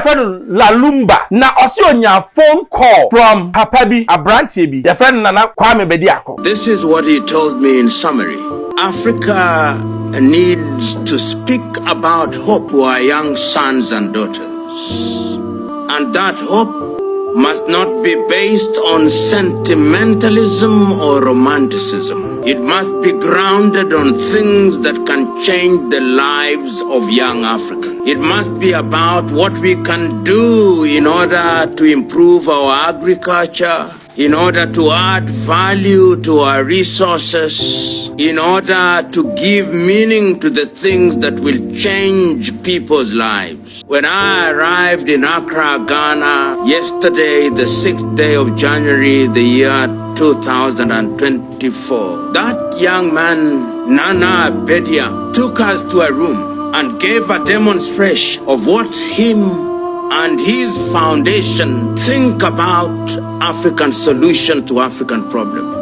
friend Lumumba na osi onya phone call from papa bi abrantie bi. Your friend Nana Kwame Bediako. This is what he told me in summary. Africa needs to speak about hope to our young sons and daughters. And that hope must not be based on sentimentalism or romanticism. It must be grounded on things that can change the lives of young Africans. It must be about what we can do in order to improve our agriculture, in order to add value to our resources, in order to give meaning to the things that will change people's lives. When I arrived in Accra, Ghana, yesterday, the 6th day of January, the year 2024, that young man, Nana Bedia, took us to a room and gave a demonstration of what him and his foundation think about African solution to African problems.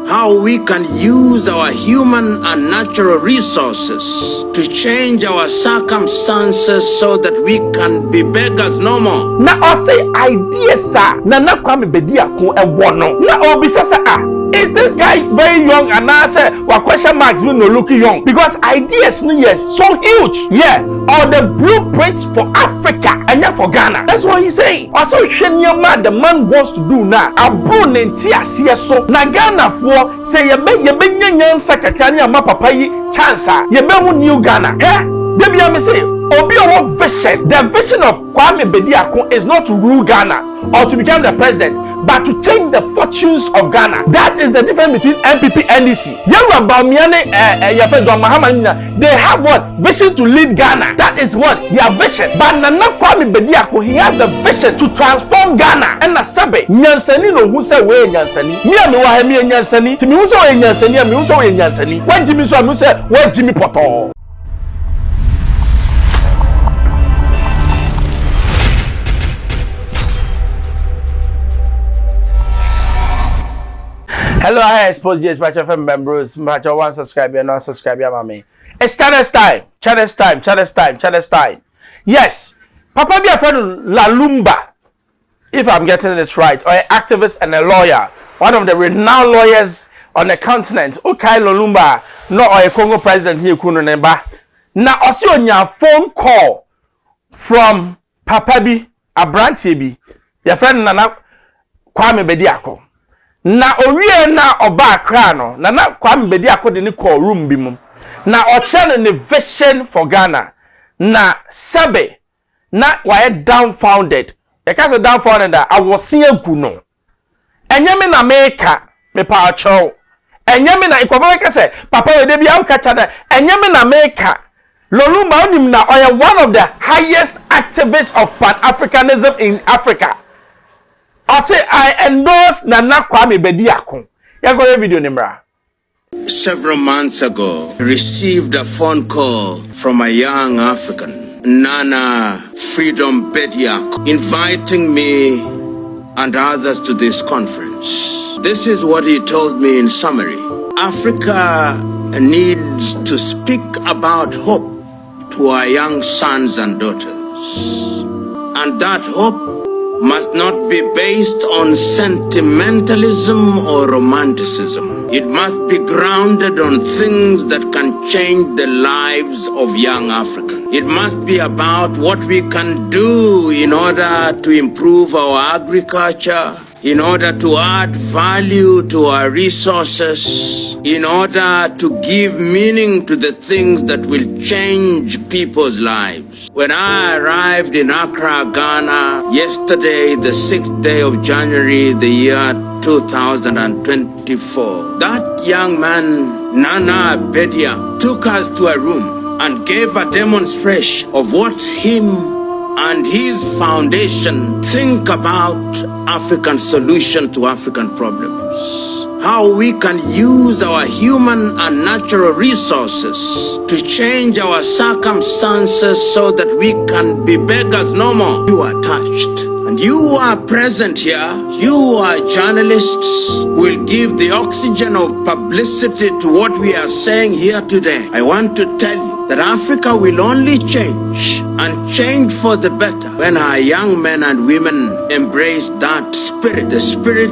How we can use our human and natural resources to change our circumstances so that we can be beggars no more. Na ose idea sa Nana Kwame Bediako ewono. Na obisa sa is this guy very young and I say what question marks me no look young because ideas no yes so huge. Yeah, or the blueprints for Africa and not for Ghana. That's what he's saying. Also Shenyama the man wants to do now. Abro nentia so na Ghana for say yebe nyansa kakani ama papa yi chance yebe hu new Ghana. Debi am say obi owo vision. The vision of Kwame Bediako is not to rule Ghana or to become the president, but to change the fortunes of Ghana. That is the difference between MPP and NDC. Young Bamiane, they have what? Vision to lead Ghana. That is what? Their vision. But Nana Kwame Bediako, he has the vision to transform Ghana. And Nasabe, Nyansani no who say we Nyansani. Me and me Nyansani. Timi who say Nyansani, and me who say Nyansani. When Jimmy so I say, where Jimmy Poto? Hello, I Xposed FM members. One subscriber, non subscriber, mommy. It's channel's time. Yes, Papa be a friend Lumumba, if I'm getting it right, or an activist and a lawyer, one of the renowned lawyers on the continent. Okay, Lumumba, not a Congo president here, Kununemba. Now, also on your phone call from Papa be a brantie be your friend Nana Kwame Bediako. Na owie na oba akra no na Kwame Bediako de ne call room bi mum na ochane ne vision for Ghana na sabe na why dumbfounded e ka say dumbfounded that I was seeing ku no enye me na meka me pa acho enye me na ikofo ka say papa we de bia ka cha da enye me na meka Lumumba onim na oya one of the highest activists of pan-Africanism in Africa. I say I endorse Nana Kwame Bediako. You got a video number. Several months ago, I received a phone call from a young African, Nana Freedom Bediako, inviting me and others to this conference. This is what he told me in summary. Africa needs to speak about hope to our young sons and daughters. And that hope must not be based on sentimentalism or romanticism. It must be grounded on things that can change the lives of young Africans. It must be about what we can do in order to improve our agriculture, in order to add value to our resources, in order to give meaning to the things that will change people's lives. When I arrived in Accra, Ghana, yesterday, the 6th day of January, the year 2024, that young man, Nana Bedia, took us to a room and gave a demonstration of what him and his foundation think about African solution to African problems. How we can use our human and natural resources to change our circumstances so that we can be beggars no more. You are touched. And you are present here. You are journalists who will give the oxygen of publicity to what we are saying here today. I want to tell you that Africa will only change and change for the better when our young men and women embrace that spirit, the spirit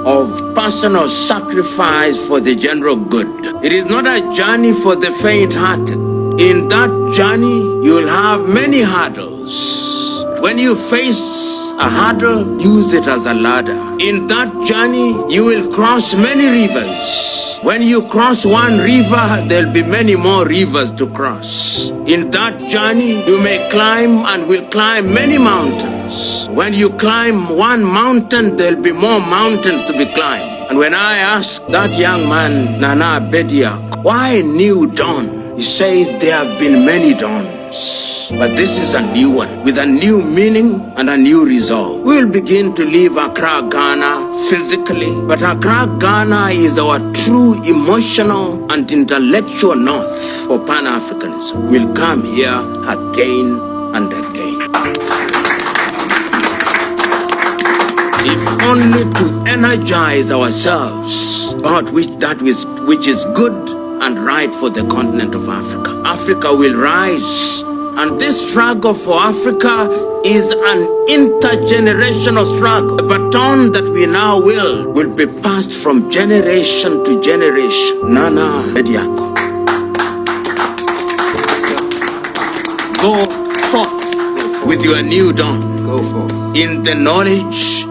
of personal sacrifice for the general good. It is not a journey for the faint-hearted. In that journey, you will have many hurdles. When you face a hurdle, use it as a ladder. In that journey, you will cross many rivers. When you cross one river, there'll be many more rivers to cross. In that journey, you may climb and will climb many mountains. When you climb one mountain, there'll be more mountains to be climbed. And when I asked that young man, Nana Bediak, why new dawn? He says there have been many dawns, but this is a new one with a new meaning and a new resolve. We'll begin to leave Accra, Ghana physically, but Accra, Ghana is our true emotional and intellectual north for Pan-Africanism. We'll come here again and again. If only to energize ourselves about which is good and right for the continent of Africa. Africa will rise, and this struggle for Africa is an intergenerational struggle. The baton that we now will be passed from generation to generation. Nana Ediako. Go forth with your new dawn. Go forth. In the knowledge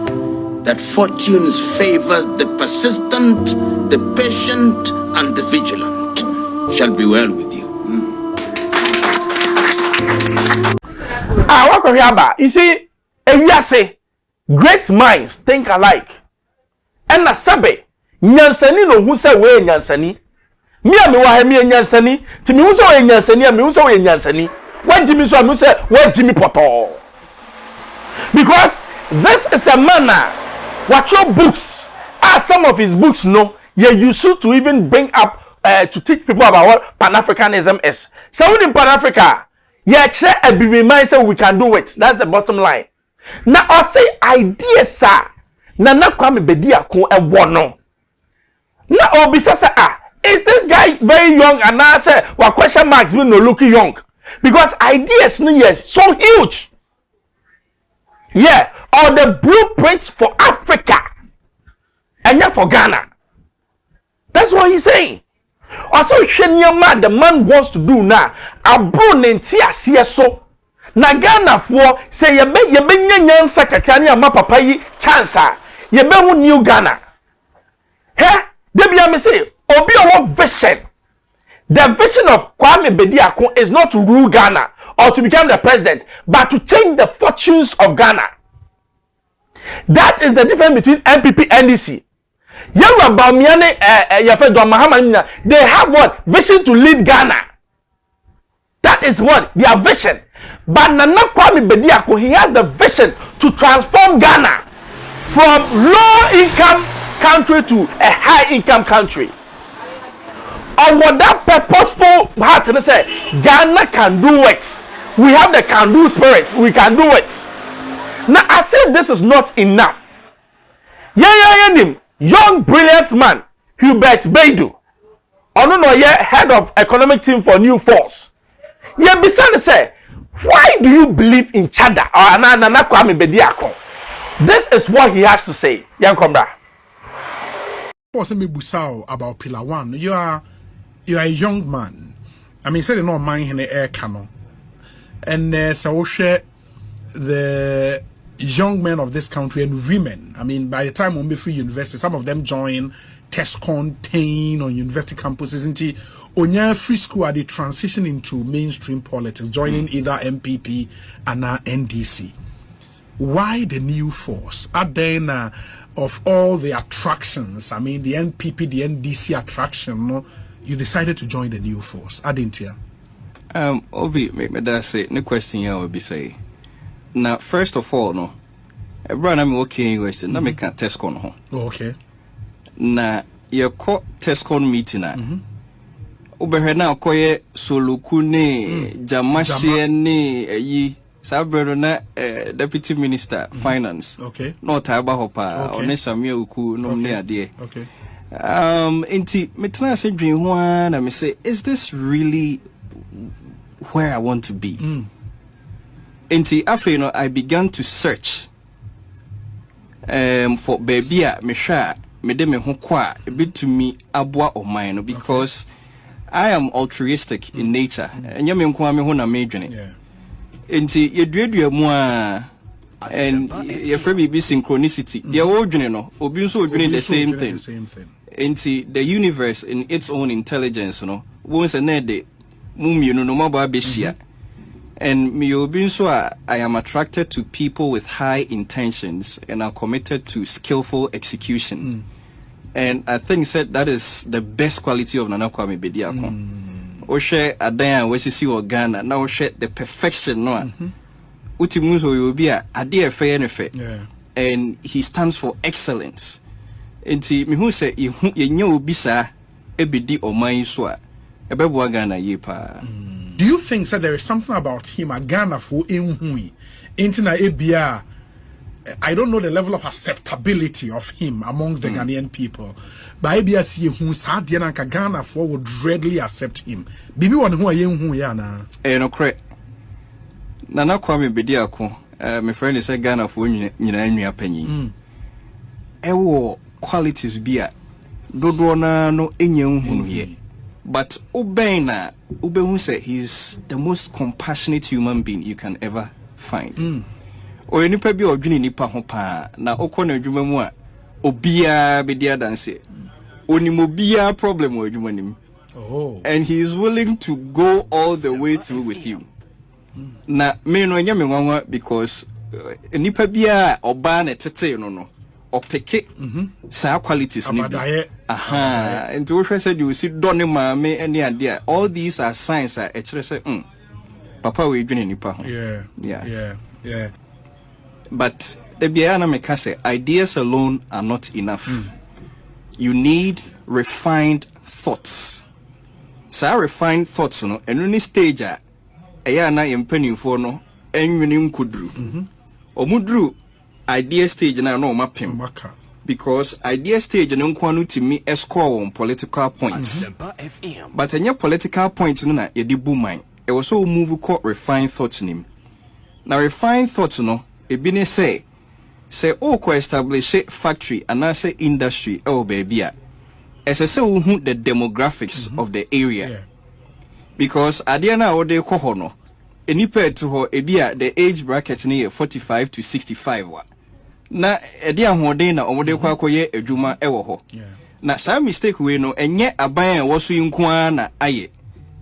that fortunes favors the persistent, the patient, and the vigilant. Shall be well with you. You see, say great minds think alike. And na sabe, nyansani no who say we nyansani. Me a me wa he me nyansani, ti me who say we nyansani, me who say we nyansani. What Jimmy so me say what Jimmy Poto. Because this is a manner what your books, as some of his books know, you used to even bring up to teach people about what Pan-Africanism is. So in Pan-Africa, yeah, a baby mindset we can do it. That's the bottom line. Now I say ideas, sir. Nana kwame bedia ko e wono. Na obisa say is this guy very young and I say what question marks me no looking young because ideas no yes so huge. Yeah, or the blueprints for Africa and not for Ghana. That's what he's saying. Also, the man wants to do now. Abro nentia so. Na Ghana for say ye be nyansa kakani ama papa yi chance. Ye be hu new Ghana. He, debi am say obi o vision. The vision of Kwame Bediako is not to rule Ghana or to become the president, but to change the fortunes of Ghana. That is the difference between MPP and NDC. Young Bamiane, they have what? Vision to lead Ghana. That is what? Their vision. But Nana Kwame Bediako, he has the vision to transform Ghana from low-income country to a high-income country. And what that purposeful heart and say, Ghana can do it. We have the can-do spirit. We can do it. Now, I said this is not enough. Young, brilliant man, Hubert Baidu. I don't know, head of economic team for New Force. Yeah, beside say, why do you believe in Chada or Nana Kwame Bediako? This is what he has to say. Young Kombra. Me busao about P.L.O. You are a young man. I mean, say no mind in the air canon. And so share the young men of this country and women. I mean, by the time we free university, some of them join TESCON 10 on university campuses. Isn't it? Onya free school are they transition into mainstream politics, joining either MPP and NDC. Why the new force? At then of all the attractions, I mean the NPP, the NDC attraction, no, you decided to join the new force. I didn't hear. Obi, me that's it. No question here will be say. Now, first of all, no, everyone I'm working with, na me can TESCON ho. Oh, okay. Na your co TESCON meeting na. Oberhe na okoye solukune jamashie ni yi sabro na deputy minister finance. Okay. No taba hopa one Samuel Uku no ne ade. Okay. Inti metna say dream one na me say is this really where I want to be? Enti after, I began to search for baby me hwa me de me ho kwa a bit to me aboa o mine because I am altruistic in nature. Enya me nko me ho na me dwene. Enti yeduadua mu a and your friend be synchronicity. They are all dwene no obi nso odwene the same thing. Enti the universe in its own intelligence once na de mumienu no maba behia. And me obi nso I am attracted to people with high intentions and are committed to skillful execution. And I think that is the best quality of Nana Kwame Bediako. O share adan we see o Ghana now share the perfection no. Utimuzo you be a ade fair and fair. And he stands for excellence. Enti me hu say ye nya obi sa ebedi oman so a ebebo Ghana ye pa. Do you think that there is something about him a Ghana for enhui intina ebia? I don't know the level of acceptability of him amongst the Ghanaian people. But ebia see who sad yanka Ghana for would readily accept him. Bibi one who yenhu ya na. No correct. Nana Kwame Bediako, my friend is a Ghana for nyina nwa panyi. Ewo qualities bia dodo na no enye nhunu ye. But Ubena Ubehu said he's the most compassionate human being you can ever find. Or any pebi or juni nipa hopa na okona juma mu a obia be dia dance. Onimobia problem or jumanim. Oh. And he is willing to go all the way through with you. Na me no nya me nwanwa because nipa bia oba na tete no or pick sa qualities ni. Aha, and to what said you see Donny Mame and the idea. All these are signs that actually say, Papa we doing nipa. Yeah. But the Biana Meka say ideas alone are not enough. You need refined thoughts. So refined thoughts and any stage na yempeni for no enwini nkudru. Omudru idea stage na no mapem. Because idea stage no kwanu to me score on political points. But any political points no na yedi bu mine. E was so move called refined thoughts nim. Now refined thoughts no e bi ne say o ko establish factory and I say industry baby a. Ese say who the demographics of the area. Because adia na o de ko ho no enipa to ho e bia the age bracket near 45 to 65 wa. Na edi ahoden na omode kwa akoye adwuma ewo ho. Na sa mistake we no enye aban a woso yinko na aye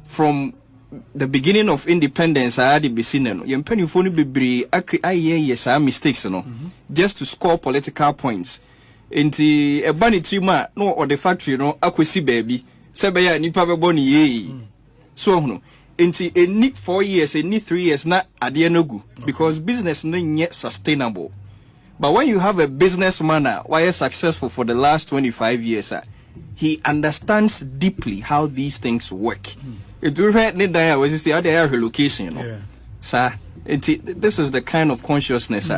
from the beginning of independence adi bisine no yempanifo no bebre aye sa mistakes no just to score political points. Enti ebani trima no or the factory no akwesi baabi se be ya nipa bebo ni ye. So no enti eni 4 years eni 3 years na ade no gu because business no nye sustainable. But when you have a businessman why is successful for the last 25 years, he understands deeply how these things work. It will need that was see how they are relocation, you know. Sir, this is the kind of consciousness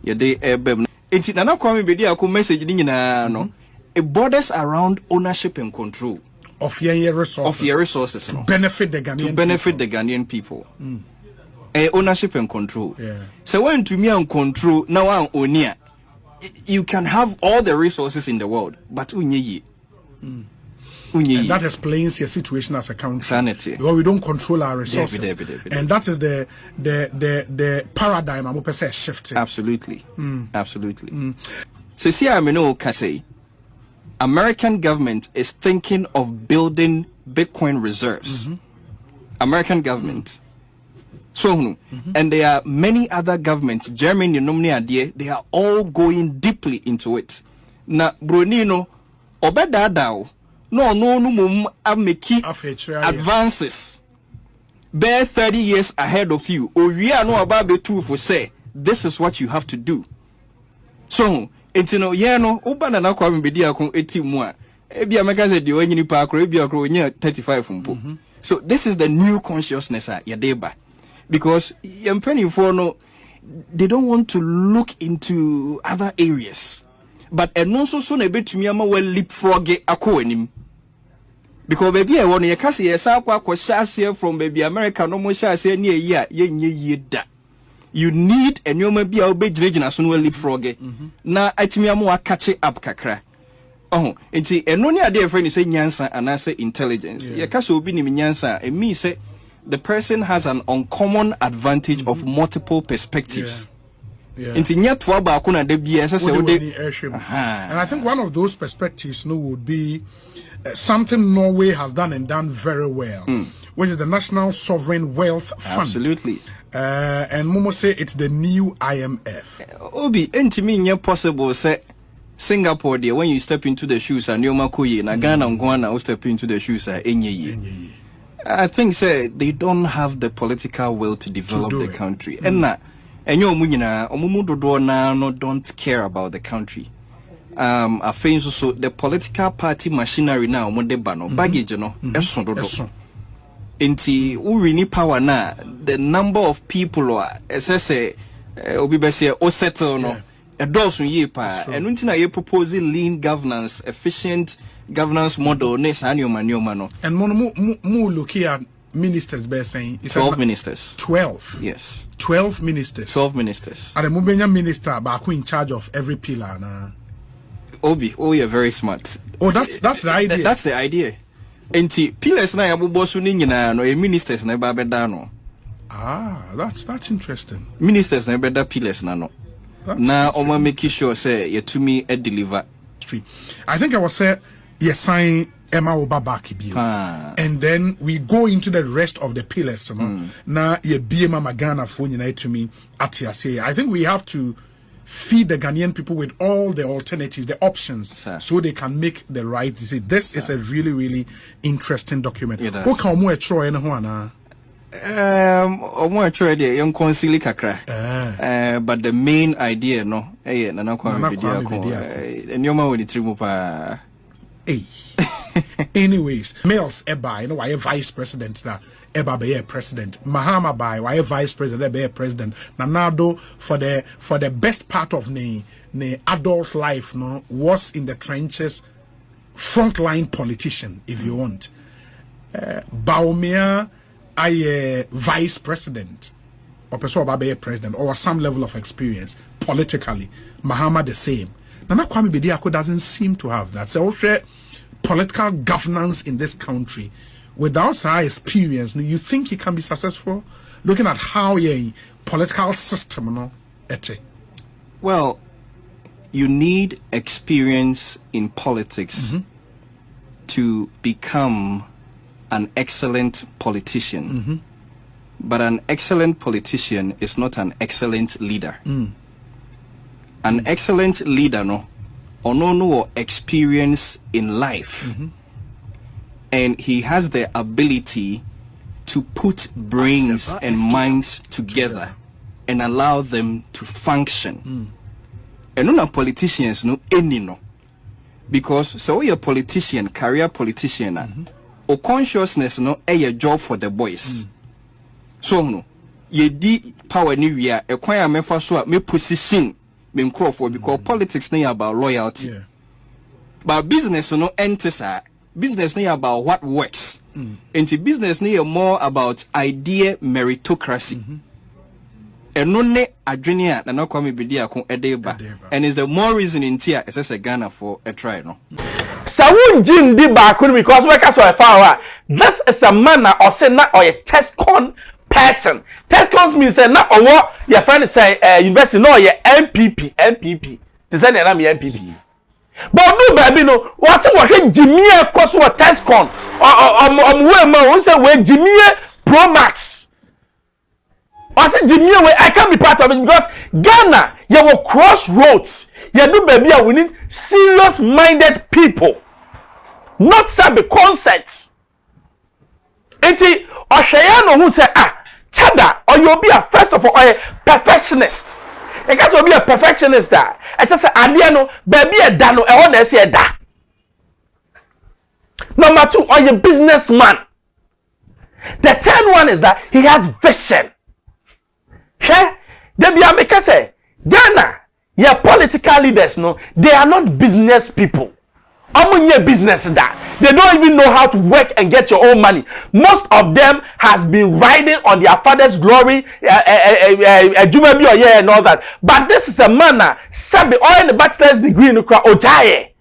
you dey Enti Nana Kwame Bediako message ni nyina no. It borders around ownership and control of your resources. To benefit the Ghanaian people. Ownership and control. So when to me and control now I'm onia, you can have all the resources in the world, but unye. And that explains your situation as a country. Sanity. Because we don't control our resources. And that is the paradigm I'm say shifting. Absolutely. Absolutely. So see I know say American government is thinking of building Bitcoin reserves. American government. So, and there are many other governments, Germany, they are all going deeply into it. Na Brunino, obeda dao, no making advances. Bear 30 years ahead of you. Or we are no about the two for say, this is what you have to do. So, no, obana na kwa mbedia kon eti mu a. Ebi ameka se de onyi pa akro, ebi akro onyi 35 mpo. So, this is the new consciousness yadeba. Because no, they don't want to look into other areas. But and also soon a bit to me well leapfrog a because baby I want to cast yes from baby America no more shall say near ye da. you need a new maybe I'll be dredging as soon as leapfrog. Na itimiamu catch it up kakra. Oh, and see, and only idea friend is say nyansa and I say intelligence. Yeah, cash will be nyansa. And me say the person has an uncommon advantage of multiple perspectives. And I think one of those perspectives would be something Norway has done and done very well, which is the National Sovereign Wealth Fund. Absolutely. And Momo say it's the new IMF. Obi, enti me possible say Singapore there when you step into the shoes and Yomakoye na Ghana will step into the shoes enye. I think say they don't have the political will to develop the country. And you don't care about the country. I think so the political party machinery now baggage Inti urini power na the number of people say obi be say o settle no a dozen year pa and until na proposing lean governance, efficient governance model ne sanyo no and mo look here ministers be saying 12 ministers. 12. Yes. 12 ministers. 12 ministers. And the Mubenya minister back in charge of every pillar na. Obi, you're very smart. Oh, that's the idea. That's the idea. Enti pillars na yabubosu ni nyina no ministers na ba beda no. That's interesting. Ministers na beda pillars na no. Na oma make sure say you to me deliver. I think I was say you sign Emma Obabaki bill. And then we go into the rest of the pillars, na ye BMA Magana for United to me at say. I think we have to feed the Ghanaian people with all the alternatives, the options, so they can make the right decision. This is a really, really interesting document. Who can more try and but the main idea no anyways, males eba, you know, why vice president that eba be president. Mahama by why vice president be president. Nanado for the best part of the adult life, no, was in the trenches, frontline politician, if you want. Baumia I vice president or person be president or some level of experience politically. Mahama the same. Nana Kwame Bediako doesn't seem to have that. So political governance in this country without our experience, you think he can be successful? Looking at how a political system, well, you need experience in politics to become an excellent politician. But an excellent politician is not an excellent leader. An excellent leader, no experience in life, and he has the ability to put brains and minds together and allow them to function. And not politicians no any no, because so you're a politician, career politician, or consciousness no a job for the boys. So no, ye di power ni we are a kwaya me fa so me position. Because politics is about loyalty. But business no enters business is about what works. And business is more about idea meritocracy. And no ne adrenia na no kwame bedia kon edeba. And is the more reason in tia as a Ghana for a try no. Sawun jin di ba because we can so far. This is a man or say na or a test con person. Test cons means say na or what your friend say university no your MPP. To say na me MPP. But no baby no, what say what Jimmy course what test con we man say we Jimmy Pro Max. I say Jimmy I can't be part of it because Ghana you will crossroads. You do baby we need serious minded people. Not sabe concepts. Enti Oshayano who say Chada or you'll be a first of all a perfectionist. You can't be a perfectionist that I just say Adiano baby a dano I want to say a da. Number 2, are you a businessman? The third one is that he has vision. Okay? They be a say Ghana, your political leaders no, they are not business people. Amunye business that They don't even know how to work and get your own money. Most of them has been riding on their father's glory, and all that. But this is a man, sabi all in the bachelor's degree in Ojaye.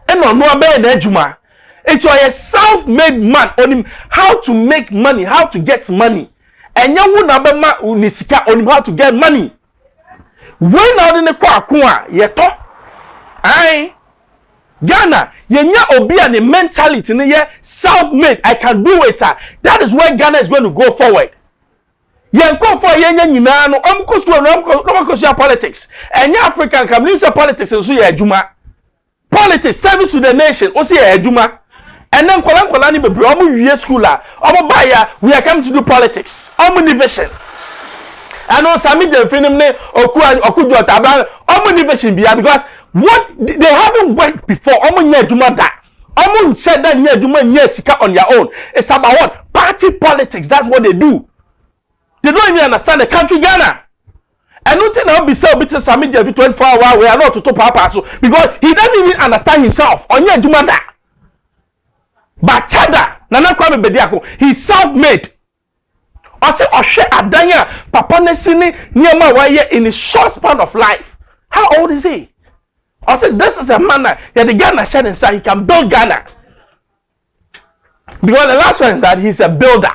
And no ejuma. It's a self-made man on him how to make money, how to get money. And you will not unisika on him how to get money. When out in the kwa yeto, aye. Ghana, yenya obi and the mentality ne self-made. I can do it. That is where Ghana is going to go forward. Yenko for yenya nyina no omkosu politics. And African community say politics so ye adwuma. Politics, service to the nation, o say ye adwuma. And then kola ni bebre omo wie school a omo ba ya we are coming to do politics. Omo ni vision. And on Sami Jemfinim ne okujo taban omo ni vision bia because what they haven't worked before. Omo nye adwuma da. Omo nche da nye adwuma nye sika on their own. It's about what? Party politics. That's what they do. They don't even understand the country Ghana. And nothing now be so bitter Sami Jemfi 24 hours we are not to top papa so because he doesn't even understand himself. On nye adwuma da. But Chada Nana Kwame Bediako, he's self-made. I say Oshe Adanya Papa Nesini Niema Waye in his short span of life. How old is he? I said, this is a man that the Ghana shed inside. He can build Ghana. Because the last one is that he's a builder.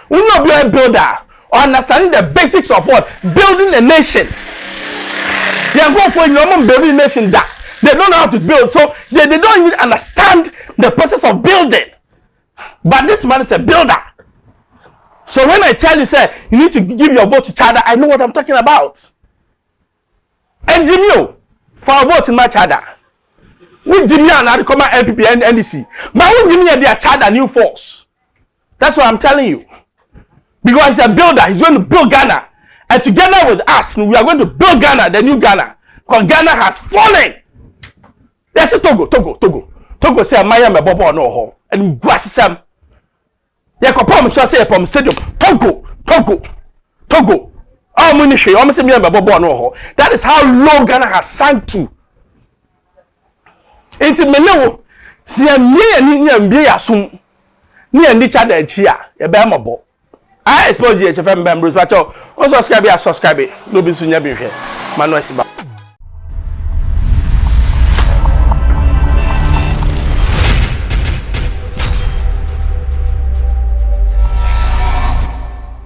We not be a builder or understanding the basics of what? Building a nation. They are going for you, building a nation that they don't know how to build. So they don't even understand the process of building. But this man is a builder. So when I tell you, say, you need to give your vote to Chada, I know what I'm talking about. And Jimmy, for a vote in my Chada. With Jimmy and I come LPP and NDC. But with Jimmy and their Chada new force. That's what I'm telling you. Because he's a builder, he's going to build Ghana. And together with us, we are going to build Ghana, the new Ghana. Because Ghana has fallen. Yes, Togo. Togo say Maya me bobo no ho. And grass sam. Ya ko pom say pom stadium. Togo. Oh money she, almost say me me bobo no ho. That is how low Ghana has sunk to. Enti menewo si amye ya mbie asum. Ni andi cha da achi a ye be mabo. I expose the HFM members but also subscribe no be sunya bi hwe. Manu asiba.